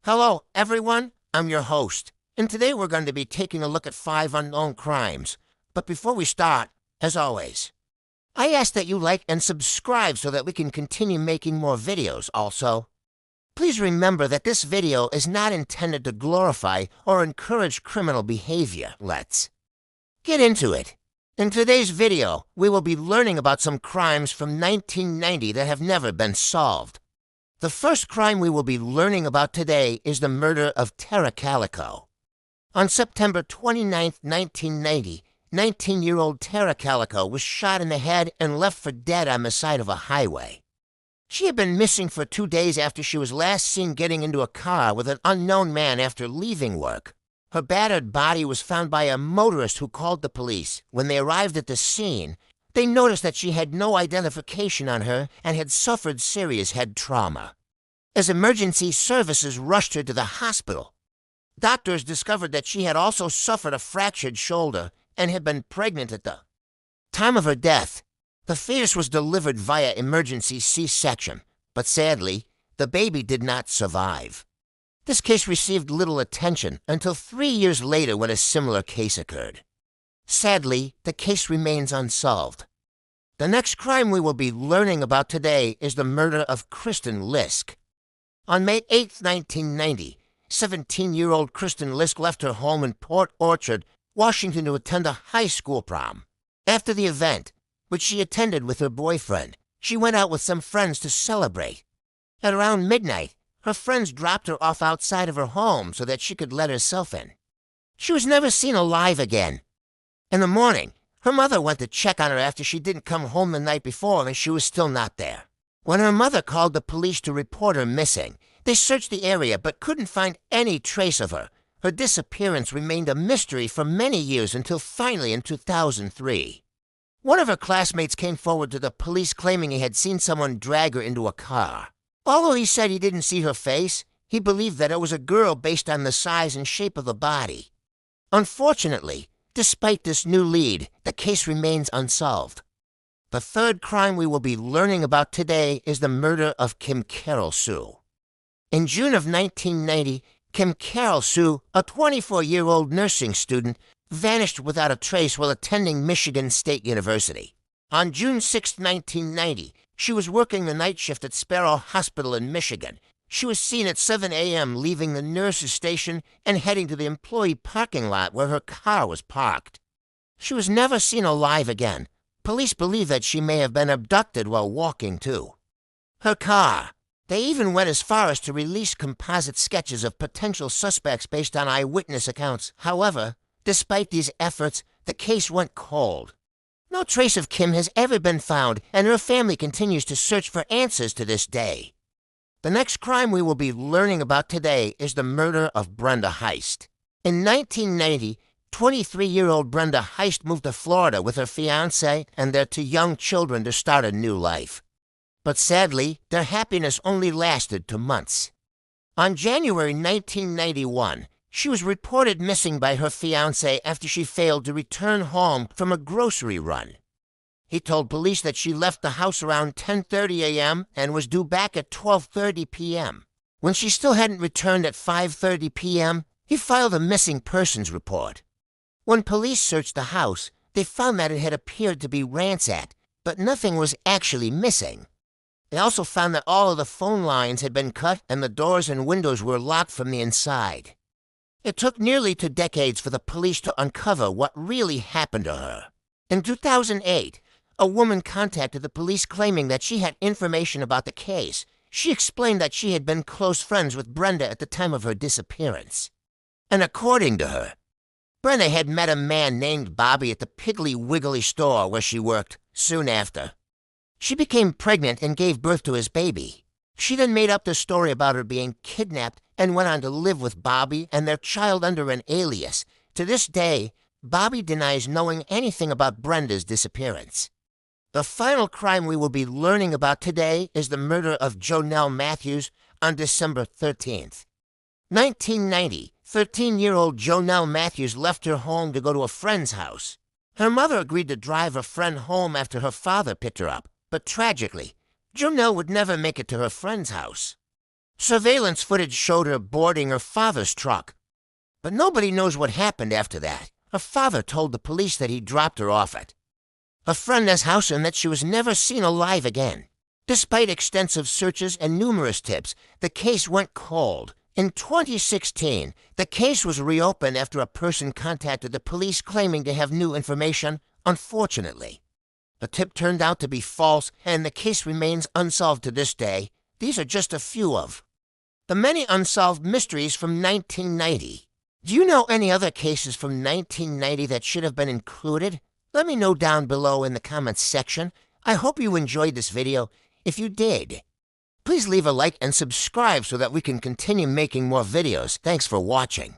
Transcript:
Hello, everyone. I'm your host, and today we're going to be taking a look at 5 unknown crimes. But before we start, as always, I ask that you like and subscribe so that we can continue making more videos. Also, please remember that this video is not intended to glorify or encourage criminal behavior. Let's get into it. In today's video, we will be learning about some crimes from 1990 that have never been solved. The first crime we will be learning about today is the murder of Tara Calico. On September 29, 1990, 19-year-old Tara Calico was shot in the head and left for dead on the side of a highway. She had been missing for 2 days after she was last seen getting into a car with an unknown man after leaving work. Her battered body was found by a motorist who called the police. When they arrived at the scene, they noticed that she had no identification on her and had suffered serious head trauma. As emergency services rushed her to the hospital, doctors discovered that she had also suffered a fractured shoulder and had been pregnant at the time of her death. The fetus was delivered via emergency C-section, but sadly, the baby did not survive. This case received little attention until 3 years later when a similar case occurred. Sadly, the case remains unsolved. The next crime we will be learning about today is the murder of Kristen Lisk. On May 8, 1990, 17-year-old Kristen Lisk left her home in Port Orchard, Washington to attend a high school prom. After the event, which she attended with her boyfriend, she went out with some friends to celebrate. At around midnight, her friends dropped her off outside of her home so that she could let herself in. She was never seen alive again. In the morning, her mother went to check on her after she didn't come home the night before and she was still not there. When her mother called the police to report her missing, they searched the area but couldn't find any trace of her. Her disappearance remained a mystery for many years until finally in 2003. One of her classmates came forward to the police claiming he had seen someone drag her into a car. Although he said he didn't see her face, he believed that it was a girl based on the size and shape of the body. Unfortunately, despite this new lead, the case remains unsolved. The third crime we will be learning about today is the murder of Kim Carol Sue. In June of 1990, Kim Carol Sue, a 24-year-old nursing student, vanished without a trace while attending Michigan State University. On June 6, 1990, she was working the night shift at Sparrow Hospital in Michigan. She was seen at 7 a.m. leaving the nurse's station and heading to the employee parking lot where her car was parked. She was never seen alive again. Police believe that she may have been abducted while walking, too. Her car. They even went as far as to release composite sketches of potential suspects based on eyewitness accounts. However, despite these efforts, the case went cold. No trace of Kim has ever been found, and her family continues to search for answers to this day. The next crime we will be learning about today is the murder of Brenda Heist. In 1990, 23-year-old Brenda Heist moved to Florida with her fiancé and their 2 young children to start a new life. But sadly, their happiness only lasted 2 months. On January 1991, she was reported missing by her fiancé after she failed to return home from a grocery run. He told police that she left the house around 10:30 a.m. and was due back at 12:30 p.m. When she still hadn't returned at 5:30 p.m., he filed a missing persons report. When police searched the house, they found that it had appeared to be ransacked, but nothing was actually missing. They also found that all of the phone lines had been cut and the doors and windows were locked from the inside. It took nearly 2 decades for the police to uncover what really happened to her. In 2008, a woman contacted the police claiming that she had information about the case. She explained that she had been close friends with Brenda at the time of her disappearance. And according to her, Brenda had met a man named Bobby at the Piggly Wiggly store where she worked soon after. She became pregnant and gave birth to his baby. She then made up the story about her being kidnapped and went on to live with Bobby and their child under an alias. To this day, Bobby denies knowing anything about Brenda's disappearance. The final crime we will be learning about today is the murder of Jonelle Matthews on December 13th. 1990, 13-year-old Jonelle Matthews left her home to go to a friend's house. Her mother agreed to drive a friend home after her father picked her up, but tragically, Jonelle would never make it to her friend's house. Surveillance footage showed her boarding her father's truck. But nobody knows what happened after that. Her father told the police that he dropped her off it. A friend has house and that she was never seen alive again. Despite extensive searches and numerous tips, the case went cold. In 2016, the case was reopened after a person contacted the police claiming to have new information. Unfortunately, the tip turned out to be false, and the case remains unsolved to this day. These are just a few of the many unsolved mysteries from 1990. Do you know any other cases from 1990 that should have been included? Let me know down below in the comments section. I hope you enjoyed this video. If you did, please leave a like and subscribe so that we can continue making more videos. Thanks for watching.